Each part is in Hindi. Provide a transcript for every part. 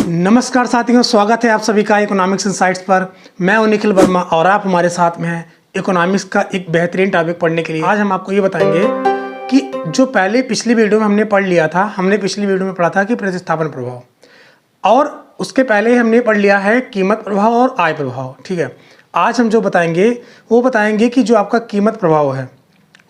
नमस्कार साथियों, स्वागत है आप सभी का इकोनॉमिक्स इनसाइट्स पर। मैं हूं निखिल वर्मा और आप हमारे साथ में हैं इकोनॉमिक्स का एक बेहतरीन टॉपिक पढ़ने के लिए। आज हम आपको ये बताएंगे कि जो पहले पिछली वीडियो में हमने पढ़ लिया था, हमने पिछली वीडियो में पढ़ा था कि प्रतिस्थापन प्रभाव, और उसके पहले हमने पढ़ लिया है कीमत प्रभाव और आय प्रभाव। ठीक है, आज हम जो बताएंगे वो बताएंगे कि जो आपका कीमत प्रभाव है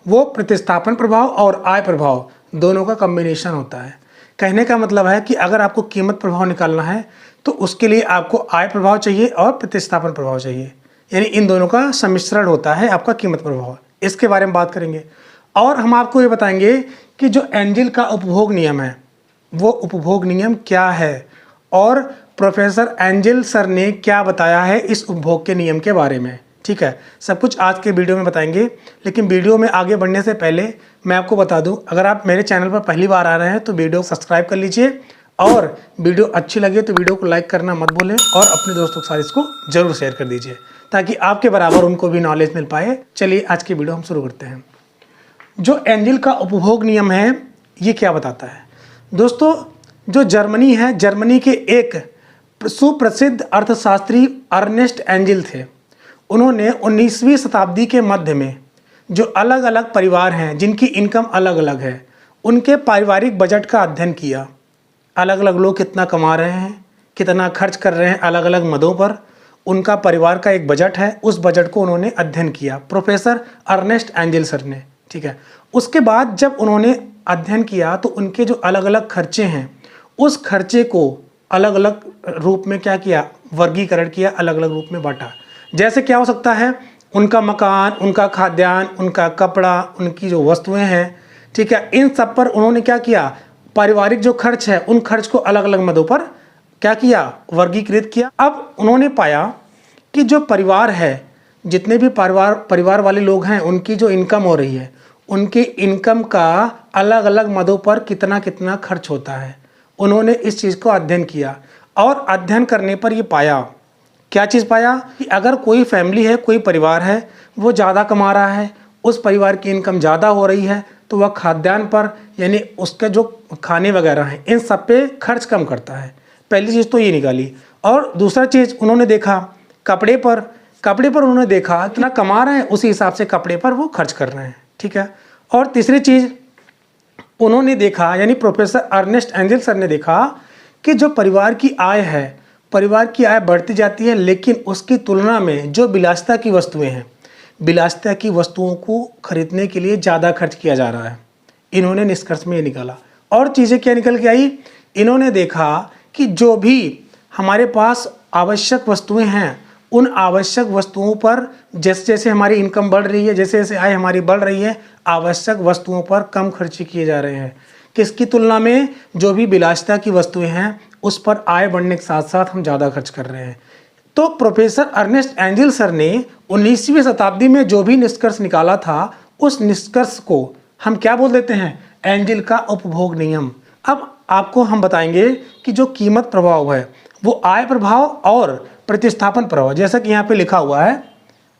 वो प्रतिस्थापन प्रभाव और आय प्रभाव दोनों का कॉम्बिनेशन होता है। कहने का मतलब है कि अगर आपको कीमत प्रभाव निकालना है तो उसके लिए आपको आय प्रभाव चाहिए और प्रतिस्थापन प्रभाव चाहिए, यानी इन दोनों का सम्मिश्रण होता है आपका कीमत प्रभाव। इसके बारे में बात करेंगे और हम आपको ये बताएंगे कि जो एंजल का उपभोग नियम है वो उपभोग नियम क्या है और प्रोफेसर एंजल सर ने क्या बताया है इस उपभोग के नियम के बारे में। ठीक है, सब कुछ आज के वीडियो में बताएंगे। लेकिन वीडियो में आगे बढ़ने से पहले मैं आपको बता दूं, अगर आप मेरे चैनल पर पहली बार आ रहे हैं तो वीडियो को सब्सक्राइब कर लीजिए और वीडियो अच्छी लगे तो वीडियो को लाइक करना मत भूलें और अपने दोस्तों के साथ इसको जरूर शेयर कर दीजिए ताकि आपके बराबर उनको भी नॉलेज मिल पाए। चलिए आज की वीडियो हम शुरू करते हैं। जो एंजल का उपभोग नियम है ये क्या बताता है दोस्तों? जो जर्मनी है, जर्मनी के एक सुप्रसिद्ध अर्थशास्त्री अर्नेस्ट एंजल थे। उन्होंने 19वीं शताब्दी के मध्य में जो अलग अलग परिवार हैं जिनकी इनकम अलग अलग है, उनके पारिवारिक बजट का अध्ययन किया। अलग अलग लोग कितना कमा रहे हैं, कितना खर्च कर रहे हैं अलग अलग मदों पर, उनका परिवार का एक बजट है, उस बजट को उन्होंने अध्ययन किया प्रोफेसर अर्नेस्ट एंजल सर ने। ठीक है, उसके बाद जब उन्होंने अध्ययन किया तो उनके जो अलग अलग खर्चे हैं उस खर्चे को अलग अलग रूप में क्या किया, वर्गीकरण किया, अलग अलग रूप में बांटा। जैसे क्या हो सकता है, उनका मकान, उनका खाद्यान्न, उनका कपड़ा, उनकी जो वस्तुएं हैं, ठीक है, इन सब पर उन्होंने क्या किया, पारिवारिक जो खर्च है उन खर्च को अलग अलग मदों पर क्या किया, वर्गीकृत किया। अब उन्होंने पाया कि जो परिवार है, जितने भी परिवार वाले लोग हैं, उनकी जो इनकम हो रही है, उनकी इनकम का अलग अलग मदों पर कितना कितना खर्च होता है। उन्होंने इस चीज़ को अध्ययन किया और अध्ययन करने पर ये पाया, क्या चीज़ पाया कि अगर कोई फैमिली है, कोई परिवार है, वो ज़्यादा कमा रहा है, उस परिवार की इनकम ज़्यादा हो रही है, तो वह खाद्यान्न पर, यानी उसके जो खाने वगैरह हैं, इन सब पे खर्च कम करता है। पहली चीज़ तो ये निकाली। और दूसरा चीज़ उन्होंने देखा कपड़े पर उन्होंने देखा कितना कमा रहे हैं उसी हिसाब से कपड़े पर वो खर्च कर रहे हैं। ठीक है, और तीसरी चीज़ उन्होंने देखा, यानी प्रोफेसर अर्नेस्ट एंजल सर ने देखा कि जो परिवार की आय है, परिवार की आय बढ़ती जाती है, लेकिन उसकी तुलना में जो विलासिता की वस्तुएं हैं, विलासिता की वस्तुओं को खरीदने के लिए ज़्यादा खर्च किया जा रहा है। इन्होंने निष्कर्ष में ये निकाला। और चीज़ें क्या निकल के आई, इन्होंने देखा कि जो भी हमारे पास आवश्यक वस्तुएं हैं, उन आवश्यक वस्तुओं पर जैसे जैसे हमारी इनकम बढ़ रही है, जैसे जैसे आय हमारी बढ़ रही है, आवश्यक वस्तुओं पर कम खर्च किए जा रहे हैं। किसकी तुलना में? जो भी विलासिता की वस्तुएं हैं उस पर आय बढ़ने के साथ साथ हम ज़्यादा खर्च कर रहे हैं। तो प्रोफेसर अर्नेस्ट एंजल सर ने 19वीं शताब्दी में जो भी निष्कर्ष निकाला था, उस निष्कर्ष को हम क्या बोल देते हैं, एंजल का उपभोग नियम। अब आपको हम बताएंगे कि जो कीमत प्रभाव है वो आय प्रभाव और प्रतिस्थापन प्रभाव, जैसा कि यहाँ पे लिखा हुआ है,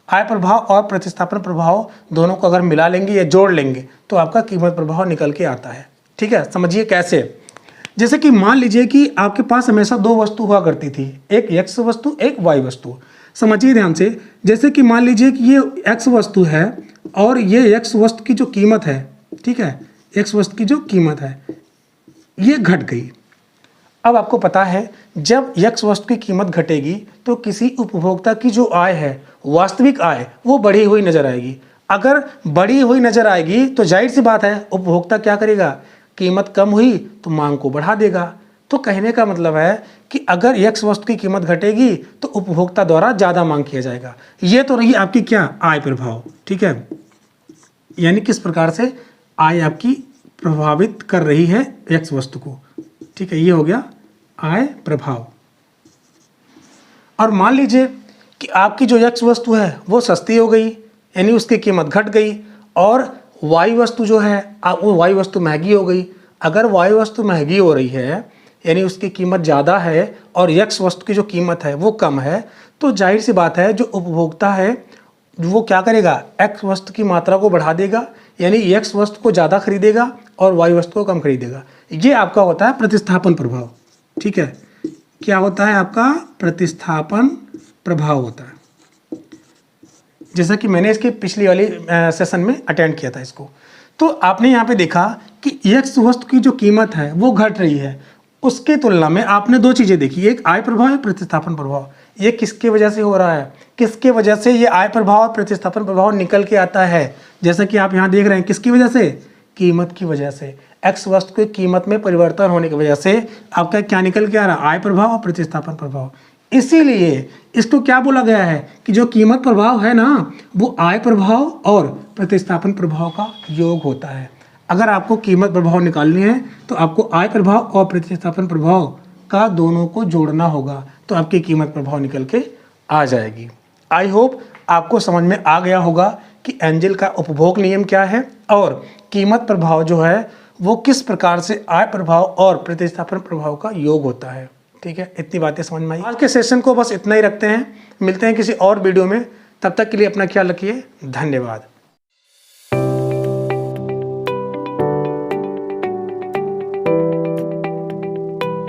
आय प्रभाव और प्रतिस्थापन प्रभाव दोनों को अगर मिला लेंगे या जोड़ लेंगे तो आपका कीमत प्रभाव निकल के आता है। ठीक है, समझिए कैसे। जैसे कि मान लीजिए कि आपके पास हमेशा दो वस्तु हुआ करती थी, एक एक्स वस्तु, एक वाई वस्तु। समझिए ध्यान से। जैसे कि मान लीजिए कि ये एक्स वस्तु है और ये एक्स वस्तु की जो कीमत है, ठीक है, एक्स वस्तु की जो कीमत है ये घट गई। अब आपको पता है जब एक्स वस्तु की कीमत घटेगी तो किसी उपभोक्ता की जो आय है, वास्तविक आय, वो बढ़ी हुई नजर आएगी। अगर बढ़ी हुई नजर आएगी तो जाहिर सी बात है उपभोक्ता क्या करेगा, कीमत कम हुई तो मांग को बढ़ा देगा। तो कहने का मतलब है कि अगर एक्स वस्तु की कीमत घटेगी तो उपभोक्ता द्वारा ज़्यादा मांग किया जाएगा। ये तो रही आपकी क्या, आय प्रभाव। ठीक है, यानी किस प्रकार से आय आपकी प्रभावित कर रही है एक्स वस्तु को। ठीक है, ये हो गया आय प्रभाव। और मान लीजिए कि आपकी जो एक्स वस्तु है वो सस्ती हो गई, यानी उसकी कीमत घट गई, और वाई वस्तु जो है वो वाई वस्तु महंगी हो गई। अगर वाई वस्तु महंगी हो रही है, यानी उसकी कीमत ज़्यादा है और एक्स वस्तु की जो कीमत है वो कम है, तो जाहिर सी बात है जो उपभोक्ता है वो क्या करेगा, एक्स वस्तु की मात्रा को बढ़ा देगा, यानी एक्स वस्तु को ज़्यादा खरीदेगा और वाई वस्तु को कम खरीदेगा। ये आपका होता है प्रतिस्थापन प्रभाव। ठीक है, क्या होता है आपका प्रतिस्थापन प्रभाव होता है। जैसा कि मैंने इसके पिछली वाली सेशन में अटेंड किया था इसको। तो आपने यहाँ पे देखा कि एक्स वस्तु की जो कीमत है वो घट रही है, उसके तुलना में आपने दो चीज़ें देखी, एक आय प्रभाव, एक प्रतिस्थापन प्रभाव। ये किसके वजह से हो रहा है, किसके वजह से ये आय प्रभाव और प्रतिस्थापन प्रभाव निकल के आता है। जैसा कि आप यहाँ देख रहे हैं, किसकी वजह से, कीमत की वजह से, एक्स वस्तु की कीमत में परिवर्तन होने की वजह से आपका क्या निकल के आ रहा है, आय प्रभाव और प्रतिस्थापन प्रभाव। इसीलिए इसको क्या बोला गया है कि जो कीमत प्रभाव है ना, वो आय प्रभाव और प्रतिस्थापन प्रभाव का योग होता है। अगर आपको कीमत प्रभाव निकालनी है तो आपको आय प्रभाव और प्रतिस्थापन प्रभाव का दोनों को जोड़ना होगा, तो आपकी कीमत प्रभाव निकल के आ जाएगी। आई होप आपको समझ में आ गया होगा कि एंजल का उपभोग नियम क्या है और कीमत प्रभाव जो है वो किस प्रकार से आय प्रभाव और प्रतिस्थापन प्रभाव का योग होता है। ठीक है, इतनी बातें समझ में आई। आज के सेशन को बस इतना ही रखते हैं, मिलते हैं किसी और वीडियो में। तब तक के लिए अपना ख्याल रखिए, धन्यवाद।